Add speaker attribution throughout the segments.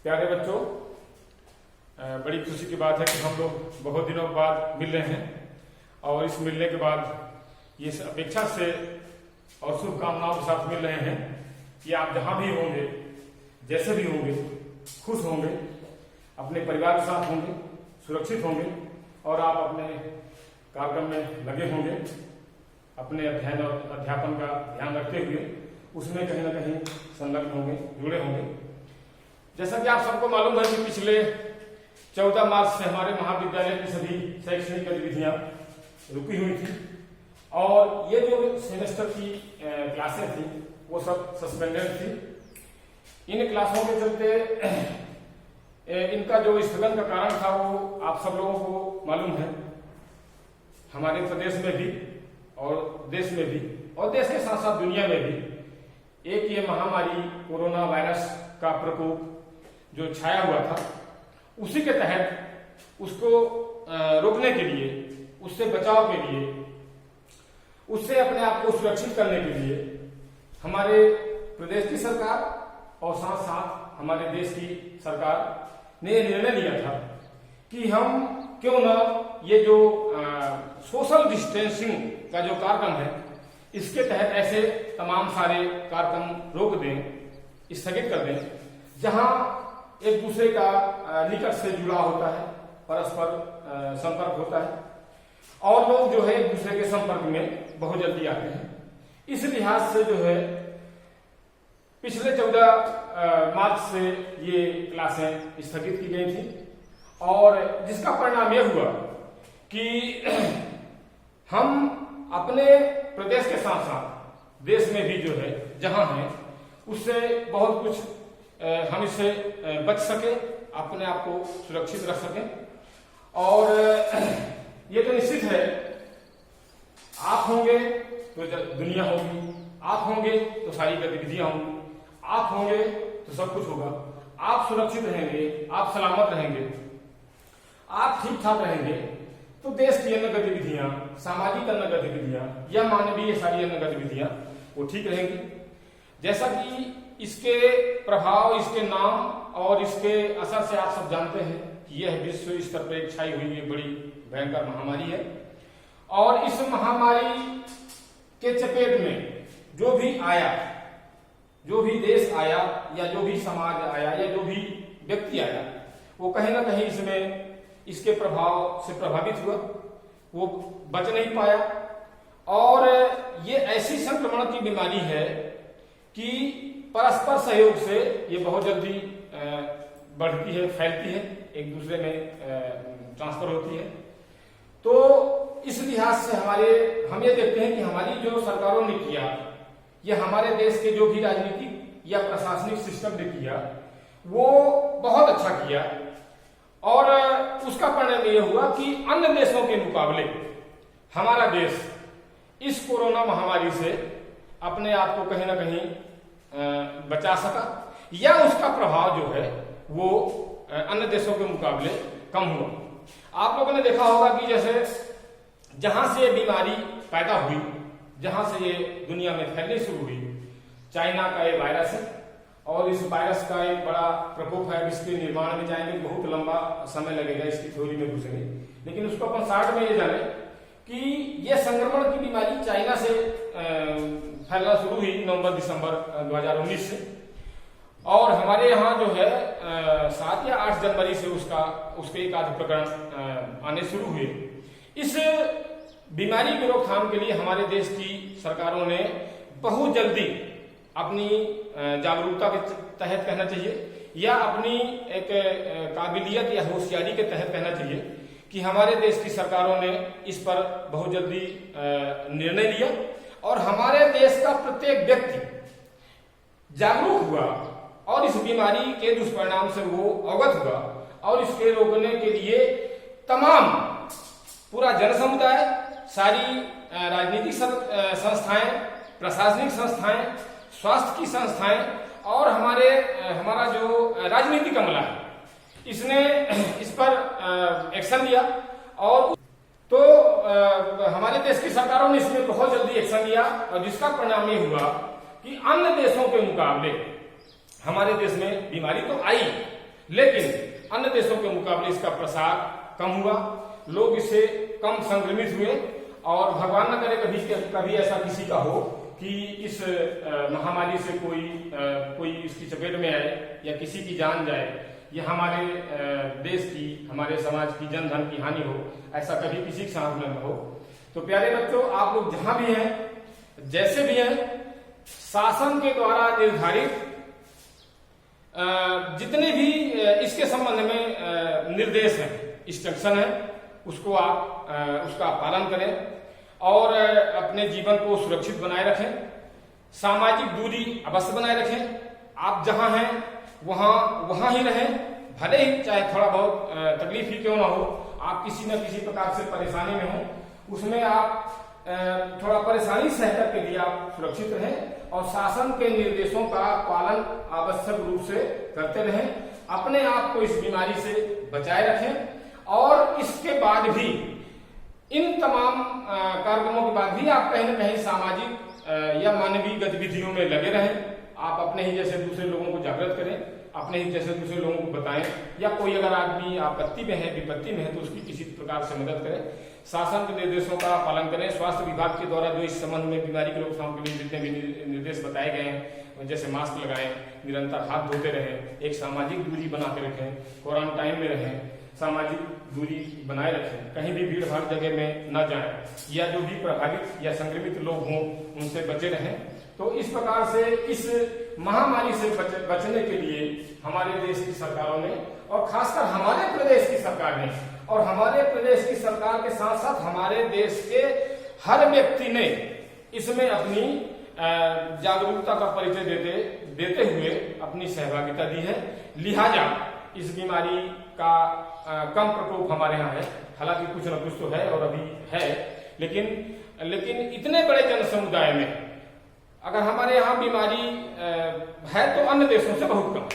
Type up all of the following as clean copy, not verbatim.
Speaker 1: प्यारे बच्चों, बड़ी खुशी की बात है कि हम लोग बहुत दिनों बाद मिल रहे हैं और इस मिलने के बाद ये अपेक्षा से और शुभकामनाओं के साथ मिल रहे हैं कि आप जहां भी होंगे, जैसे भी होंगे, खुश होंगे, अपने परिवार के साथ होंगे, सुरक्षित होंगे और आप अपने कार्यक्रम में लगे होंगे, अपने अध्ययन और अध्यापन का ध्यान रखते हुए उसमें कहीं ना कहीं संलग्न होंगे, जुड़े होंगे। जैसा कि आप सबको मालूम है कि पिछले 14 मार्च से हमारे महाविद्यालय की सभी शैक्षणिक गतिविधियां रुकी हुई थी और ये जो सेमेस्टर की क्लासें थी वो सब सस्पेंडेड थी। इन क्लासों के चलते इनका जो स्थगन का कारण था वो आप सब लोगों को मालूम है। हमारे प्रदेश में भी और देश में भी और देश के साथ साथ दुनिया में भी एक ये महामारी कोरोना वायरस का प्रकोप जो छाया हुआ था, उसी के तहत उसको रोकने के लिए, उससे बचाव के लिए, उससे अपने आप को सुरक्षित करने के लिए हमारे प्रदेश की सरकार और साथ साथ हमारे देश की सरकार ने निर्णय लिया था कि हम क्यों न ये जो सोशल डिस्टेंसिंग का जो कार्यक्रम है इसके तहत ऐसे तमाम सारे कार्यक्रम रोक दें, स्थगित कर दें, जहां एक दूसरे का निकट से जुड़ा होता है, परस्पर संपर्क होता है और लोग जो है एक दूसरे के संपर्क में बहुत जल्दी आते हैं। इस लिहाज से जो है पिछले 14 मार्च से ये क्लासें स्थगित की गई थी और जिसका परिणाम यह हुआ कि हम अपने प्रदेश के साथ साथ देश में भी जो है जहां है उससे बहुत कुछ हम इससे बच सके, अपने आप को सुरक्षित रख सकें। और ये तो निश्चित है, आप होंगे तो दुनिया होगी, आप होंगे तो सारी गतिविधियां होंगी, आप होंगे तो सब कुछ होगा। आप सुरक्षित रहेंगे, आप सलामत रहेंगे, आप ठीक ठाक रहेंगे तो देश की अन्य गतिविधियां, सामाजिक अन्य गतिविधियां या मानवीय सारी अन्य गतिविधियां वो ठीक रहेंगी। जैसा कि इसके प्रभाव, इसके नाम और इसके असर से आप सब जानते हैं कि यह विश्व स्तर पर एक छाई हुई एक बड़ी भयंकर महामारी है और इस महामारी के चपेट में जो भी आया, जो भी देश आया या जो भी समाज आया या जो भी व्यक्ति आया, वो कहीं ना कहीं इसमें इसके प्रभाव से प्रभावित हुआ, वो बच नहीं पाया। और ये ऐसी संक्रमण की बीमारी है कि परस्पर सहयोग से ये बहुत जल्दी बढ़ती है, फैलती है, एक दूसरे में ट्रांसफर होती है। तो इस लिहाज से हम ये देखते हैं कि हमारी जो सरकारों ने किया या हमारे देश के जो भी राजनीतिक या प्रशासनिक सिस्टम ने किया वो बहुत अच्छा किया और उसका परिणाम यह हुआ कि अन्य देशों के मुकाबले हमारा देश इस कोरोना महामारी से अपने आप को कहीं ना कहीं बचा सका या उसका प्रभाव जो है वो अन्य देशों के मुकाबले कम हुआ। आप लोगों ने देखा होगा कि जैसे जहां से ये बीमारी पैदा हुई, जहां से ये दुनिया में फैलनी शुरू हुई, चाइना का ये वायरस है और इस वायरस का एक बड़ा प्रकोप है। इसके निर्माण में जाएंगे बहुत लंबा समय लगेगा, इसकी थ्योरी में घुसेंगे, लेकिन उसको अपन शॉर्ट में ये जाने कि ये संक्रमण की बीमारी चाइना से फैलना शुरू हुई नवंबर-दिसंबर 2019 से और हमारे यहाँ जो है 7 या 8 जनवरी से उसके एक आध प्रकरण आने शुरू हुए। इस बीमारी की रोकथाम के लिए हमारे देश की सरकारों ने बहुत जल्दी अपनी जागरूकता के तहत कहना चाहिए या अपनी एक काबिलियत या होशियारी के तहत कहना चाहिए कि हमारे देश की सरकारों ने इस पर बहुत जल्दी निर्णय लिया और हमारे देश का प्रत्येक व्यक्ति जागरूक हुआ और इस बीमारी के दुष्परिणाम से वो अवगत हुआ और इसके रोकने के लिए तमाम पूरा जन समुदाय, सारी राजनीतिक संस्थाएं, प्रशासनिक संस्थाएं, स्वास्थ्य की संस्थाएं और हमारा जो राजनीतिक अमला है इसने इस पर एक्शन लिया और तो हमारे देश की सरकारों ने इसमें बहुत जल्दी एक्शन लिया और जिसका परिणाम ये हुआ कि अन्य देशों के मुकाबले हमारे देश में बीमारी तो आई, लेकिन अन्य देशों के मुकाबले इसका प्रसार कम हुआ, लोग इससे कम संक्रमित हुए। और भगवान न करे कभी ऐसा किसी का हो कि इस महामारी से कोई इसकी चपेट में आए या किसी की जान जाए या हमारे देश की, हमारे समाज की जन धन की हानि हो, ऐसा कभी किसी के साथ में न हो। तो प्यारे बच्चों, आप लोग जहां भी हैं, जैसे भी हैं, शासन के द्वारा निर्धारित जितने भी इसके संबंध में निर्देश हैं, इंस्ट्रक्शन है, उसका पालन करें और अपने जीवन को सुरक्षित बनाए रखें। सामाजिक दूरी अवश्य बनाए रखें। आप जहां हैं वहां ही रहें, भले ही चाहे थोड़ा बहुत तकलीफ ही क्यों ना हो, आप किसी न किसी प्रकार से परेशानी में हो, उसमें आप थोड़ा परेशानी सह करके लिए आप सुरक्षित रहें और शासन के निर्देशों का पालन आवश्यक रूप से करते रहें। अपने आप को इस बीमारी से बचाए रखें और इसके बाद भी, इन तमाम कार्यक्रमों के बाद भी आप कहीं न कहीं सामाजिक या मानवीय गतिविधियों में लगे रहें। आप अपने ही जैसे दूसरे लोगों को जागृत करें, अपने ही जैसे दूसरे लोगों को बताएं, या कोई अगर आदमी आपत्ति में है, विपत्ति में है, तो उसकी किसी प्रकार से मदद करें। शासन के निर्देशों का पालन करें। स्वास्थ्य विभाग के द्वारा जो इस संबंध में बीमारी की रोकथाम के लिए जितने भी निर्देश बताए गए हैं, जैसे मास्क लगाएं, निरंतर हाथ धोते रहें, एक सामाजिक दूरी बना के रखें, क्वारंटाइन में रहें, सामाजिक दूरी बनाए रखें, कहीं भी भीड़ भाड़ जगह में न जाएं, या जो भी प्रभावित या संक्रमित लोग हों उनसे बचे रहें। तो इस प्रकार से इस महामारी से बचने के लिए हमारे देश की सरकारों ने, और खासकर हमारे प्रदेश की सरकार ने, और हमारे प्रदेश की सरकार के साथ साथ हमारे देश के हर व्यक्ति ने इसमें अपनी जागरूकता का परिचय देते हुए अपनी सहभागिता दी है। लिहाजा इस बीमारी का कम प्रकोप हमारे यहाँ है। हालांकि कुछ न कुछ तो है और अभी है, लेकिन इतने बड़े जन समुदाय में अगर हमारे यहाँ बीमारी है तो अन्य देशों से बहुत कम।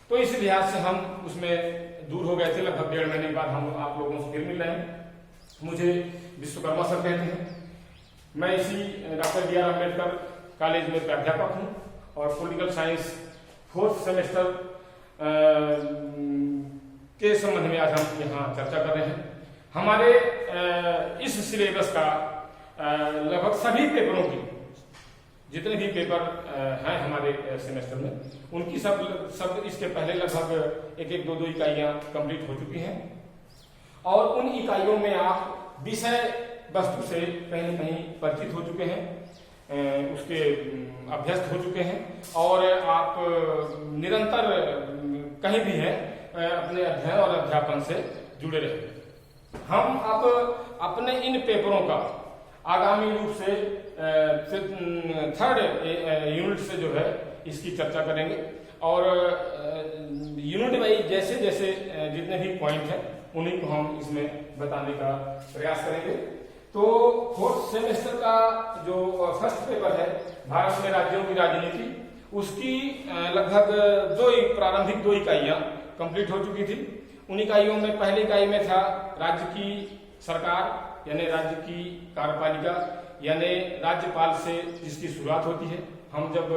Speaker 1: तो इस लिहाज से हम उसमें दूर हो गए थे। लगभग 1.5 महीने के बाद हम आप लोगों से फिर मिल रहे हैं। मुझे विश्वकर्मा सर कहते हैं। मैं इसी doctor B R Ambedkar college में प्राध्यापक हूँ और पॉलिटिकल साइंस 4th सेमेस्टर के संबंध में आज हम यहाँ चर्चा कर रहे हैं। हमारे इस सिलेबस का लगभग सभी पेपरों की, जितने भी पेपर हैं हमारे सेमेस्टर में, उनकी सब इसके पहले लगभग 1-1, 2-2 इकाइयां कंप्लीट हो चुकी हैं और उन इकाइयों में आप विषय वस्तु से कहीं न कहीं परिचित हो चुके हैं, उसके अभ्यस्त हो चुके हैं और आप निरंतर कहीं भी हैं अपने अध्ययन और अध्यापन से जुड़े रहे। हम अब अपने इन पेपरों का आगामी रूप से 3rd यूनिट से जो है इसकी चर्चा करेंगे और यूनिट वाइज जैसे जैसे जितने भी पॉइंट हैं उन्हीं को हम इसमें बताने का प्रयास करेंगे। तो 4th सेमेस्टर का जो फर्स्ट पेपर है, भारत में राज्यों की राजनीति, उसकी लगभग प्रारंभिक 2 इकाइयां कंप्लीट हो चुकी थी। उन इकाइयों में पहली इकाई में था राज्य की सरकार, यानी राज्य की कार्यपालिका, यानी राज्यपाल से जिसकी शुरुआत होती है। हम जब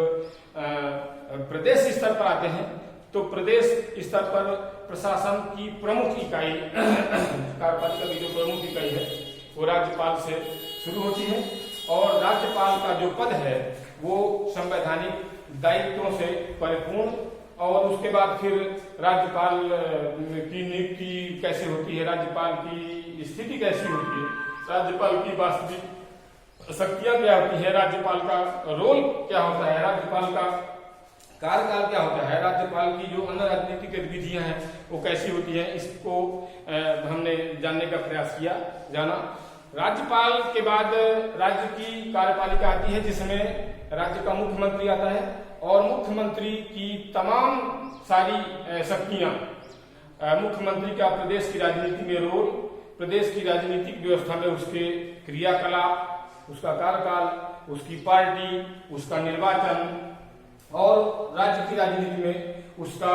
Speaker 1: प्रदेश स्तर पर आते हैं तो प्रदेश स्तर पर प्रशासन की प्रमुख इकाई कार्यपालिका की जो प्रमुख इकाई है वो राज्यपाल से शुरू होती है और राज्यपाल का जो पद है वो संवैधानिक दायित्वों से परिपूर्ण, और उसके बाद फिर राज्यपाल की नियुक्ति कैसे होती है, राज्यपाल की स्थिति कैसी होती है, राज्यपाल की वास्तविक शक्तियां क्या होती है, राज्यपाल का रोल क्या होता है, राज्यपाल का कार्यकाल क्या होता है, राज्यपाल की जो अन्य राजनीतिक गतिविधियां हैं वो कैसी होती है, इसको हमने जानने का प्रयास किया, जाना। राज्यपाल के बाद राज्य की कार्यपालिका आती है जिसमें राज्य का मुख्यमंत्री आता है और मुख्यमंत्री की तमाम सारी शक्तियां, मुख्यमंत्री का प्रदेश की राजनीति में रोल, प्रदेश की राजनीतिक व्यवस्था में उसके क्रियाकलाप, उसका कार्यकाल, उसकी पार्टी, उसका निर्वाचन और राज्य की राजनीति में उसका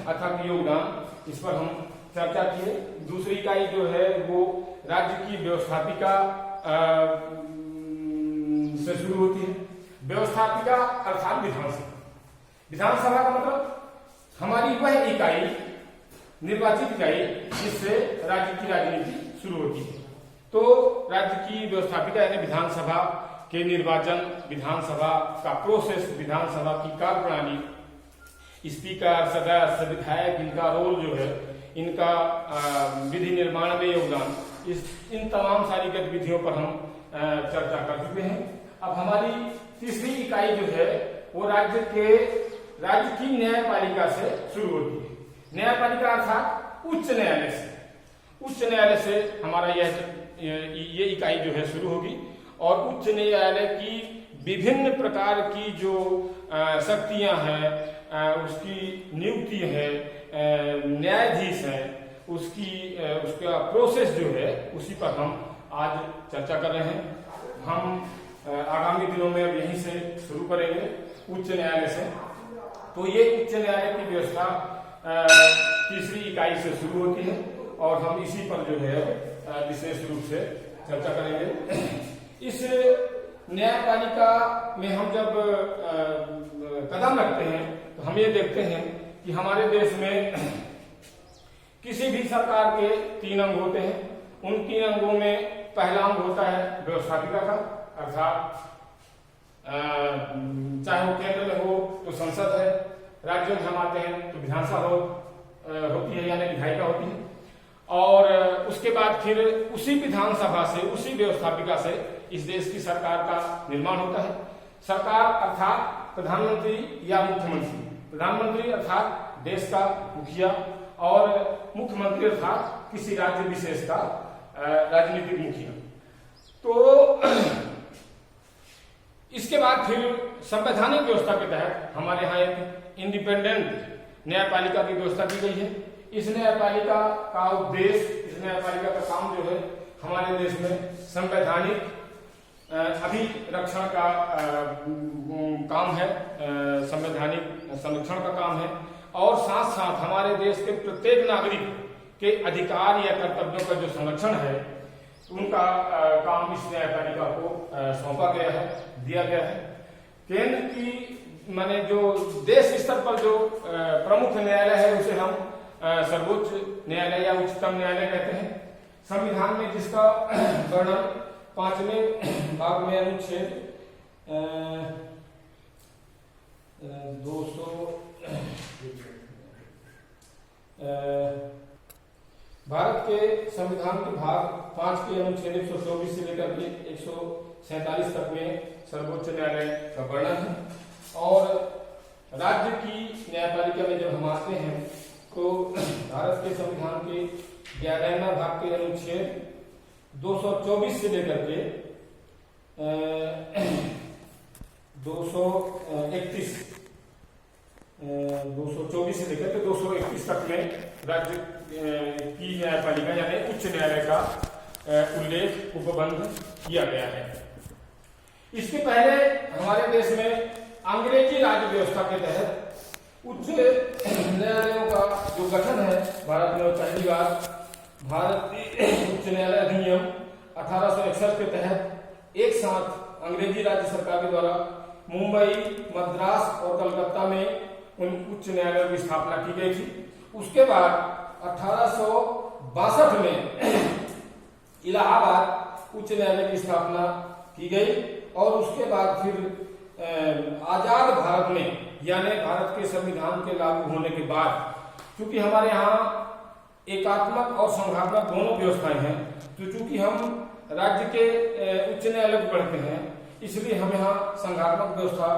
Speaker 1: अथक योगदान, इस पर हम चर्चा किए। दूसरी इकाई जो है वो राज्य की व्यवस्थापिका से शुरू होती है। व्यवस्थापिका अर्थात विधानसभा। विधानसभा का मतलब हमारी वह इकाई, निर्वाचित इकाई, जिससे राज्य की राजनीति शुरू होती है। तो राज्य की व्यवस्थापिका यानी विधानसभा के निर्वाचन, विधानसभा का प्रोसेस, विधानसभा की कार्यप्रणाली, स्पीकर, सदस्य, विधायक, इनका रोल जो है, इनका विधि निर्माण में योगदान, इन तमाम सारी गतिविधियों पर हम चर्चा कर चुके हैं। अब हमारी तीसरी इकाई जो है वो राज्य की न्यायपालिका से शुरू होती है। न्यायपालिका अर्थात उच्च न्यायालय से। उच्च न्यायालय से हमारा ये इकाई जो है शुरू होगी और उच्च न्यायालय की विभिन्न प्रकार की जो शक्तियां हैं, उसकी नियुक्ति है, न्यायाधीश है, उसका प्रोसेस जो है, उसी पर हम आज चर्चा कर रहे हैं। हम आगामी दिनों में अब यहीं से शुरू करेंगे उच्च न्यायालय से। तो ये उच्च न्यायालय की व्यवस्था तीसरी इकाई से शुरू होती है और हम इसी पर जो है विशेष रूप से चर्चा करेंगे। इस न्यायपालिका में हम जब कदम रखते हैं तो हम ये देखते हैं कि हमारे देश में किसी भी सरकार के 3 अंग होते हैं। उन 3 अंगों में पहला अंग होता है व्यवस्थापिका का, अर्थात चाहे वो केंद्र में हो तो संसद है, राज्यों में हम आते हैं तो विधानसभा होती है यानी विधायिका होती है, और उसके बाद फिर उसी विधानसभा से, उसी व्यवस्थापिका से इस देश की सरकार का निर्माण होता है। सरकार अर्थात प्रधानमंत्री या मुख्यमंत्री, प्रधानमंत्री अर्थात देश का मुखिया और मुख्यमंत्री अर्थात किसी राज्य विशेष का राजनीतिक मुखिया। तो इसके बाद फिर संवैधानिक व्यवस्था के तहत हमारे यहाँ एक इंडिपेंडेंट न्यायपालिका की व्यवस्था की गई है। इस न्यायपालिका का उद्देश्य, इस न्यायपालिका का काम जो है, हमारे देश में संवैधानिक अभिरक्षण का काम है, संवैधानिक संरक्षण का काम है, और साथ साथ हमारे देश के प्रत्येक नागरिक के अधिकार या कर्तव्यों का जो संरक्षण है, उनका काम इस न्यायपालिका को सौंपा गया है, दिया गया है। केंद्र की माने जो देश स्तर पर जो प्रमुख न्यायालय है उसे हम सर्वोच्च न्यायालय या उच्चतम न्यायालय कहते हैं। संविधान में जिसका वर्णन 5वें भाग में अनुच्छेद 200 भारत के संविधान के भाग 5 के अनुच्छेद 124 से लेकर के 147 तक में सर्वोच्च न्यायालय का वर्णन है। और राज्य की न्यायपालिका में जब हम आते हैं तो भारत के संविधान के 11वें भाग के अनुच्छेद 224 से लेकर के 224 से लेकर के 231 तक में राज्य की न्यायपालिका यानी उच्च न्यायालय का उल्लेख, उपबंध किया गया है। इसके पहले हमारे देश में अंग्रेजी राज्य व्यवस्था के तहत उच्च न्यायालयों का जो गठन है भारत में, पहली बार भारतीय उच्च न्यायालय अधिनियम 1861 के तहत एक साथ अंग्रेजी राज्य सरकार के द्वारा मुंबई, मद्रास और कलकत्ता में उन उच्च न्यायालयों की स्थापना की गई थी। उसके बाद 1862 में इलाहाबाद उच्च न्यायालय की स्थापना की गई और उसके बाद फिर आजाद भारत में यानी भारत के संविधान के लागू होने के बाद, क्योंकि हमारे यहाँ एकात्मक और संघात्मक दोनों व्यवस्थाएं हैं, तो चूंकि हम राज्य के उच्च न्यायालय को पढ़ते हैं इसलिए हम यहाँ संघात्मक व्यवस्था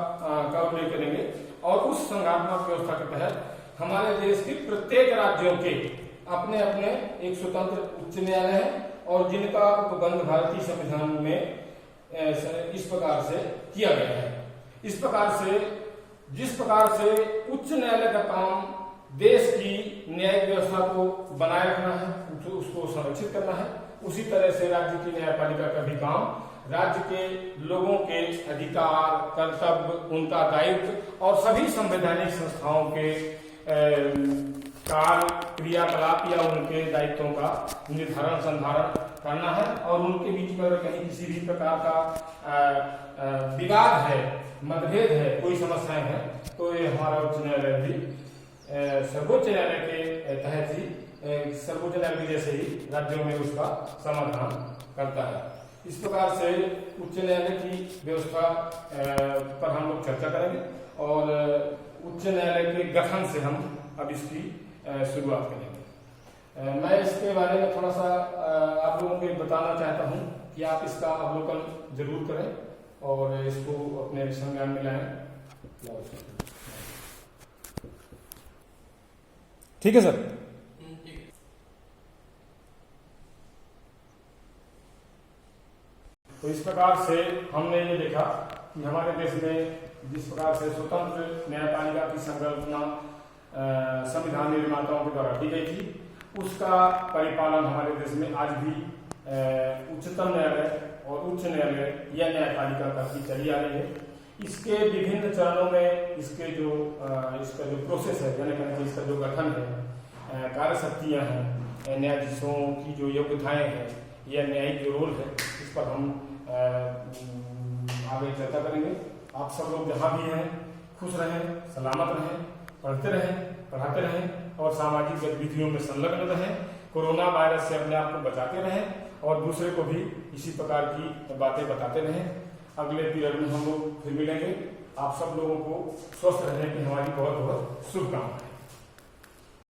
Speaker 1: का उल्लेख करेंगे। और उस संघात्मक व्यवस्था के तहत हमारे देश के प्रत्येक राज्यों के अपने अपने एक स्वतंत्र उच्च न्यायालय है और जिनका उपबंध भारतीय संविधान में इस प्रकार से किया गया है। इस प्रकार से जिस प्रकार से उच्च न्यायालय का काम देश की न्यायिक व्यवस्था को बनाए रखना है, उसको संरक्षित करना है, उसी तरह से राज्य की न्यायपालिका का भी काम राज्य के लोगों के अधिकार, कर्तव्य, उनका दायित्व और सभी संवैधानिक संस्थाओं के कार्य, क्रियाकलाप या उनके दायित्वों का निर्धारण, संधारण करना है। और उनके बीच में कहीं किसी भी प्रकार का विवाद है, मतभेद है, कोई समस्याएं हैं, तो ये हमारा उच्च न्यायालय भी सर्वोच्च न्यायालय के तहत ही सर्वोच्च न्यायालय जैसे ही राज्यों में उसका समाधान करता है। इस प्रकार से उच्च न्यायालय की व्यवस्था पर हम लोग चर्चा करेंगे और उच्च न्यायालय के गठन से हम अब इसकी शुरुआत करेंगे। मैं इसके बारे में थोड़ा सा आप लोगों को बताना चाहता हूं कि आप इसका अवलोकन जरूर करें और इसको अपने संज्ञान में लाएं। ठीक है सर। तो इस प्रकार से हमने ये देखा कि हमारे देश में जिस प्रकार से स्वतंत्र न्यायपालिका की संकल्पना संविधान निर्माताओं के द्वारा की गई थी, उसका परिपालन हमारे देश में आज भी उच्चतम न्यायालय और उच्च न्यायालय या न्यायपालिका करती चली आ रही है। इसके विभिन्न चरणों में इसका जो प्रोसेस है, यानी इसका जो गठन है, कार्य शक्तियाँ हैं, न्यायाधीशों की जो योग्यताएं हैं या न्यायिक जो रोल है, इस पर हम आगे चर्चा करेंगे। आप सब लोग जहाँ भी हैं खुश रहें, सलामत रहें, पढ़ते रहें, पढ़ाते रहें और सामाजिक गतिविधियों में संलग्न रहें। कोरोना वायरस से अपने आप को बचाते रहें और दूसरे को भी इसी प्रकार की बातें बताते रहें। अगले पीरियड में हम लोग फिर मिलेंगे। आप सब लोगों को स्वस्थ रहने की हमारी बहुत बहुत शुभकामनाएं।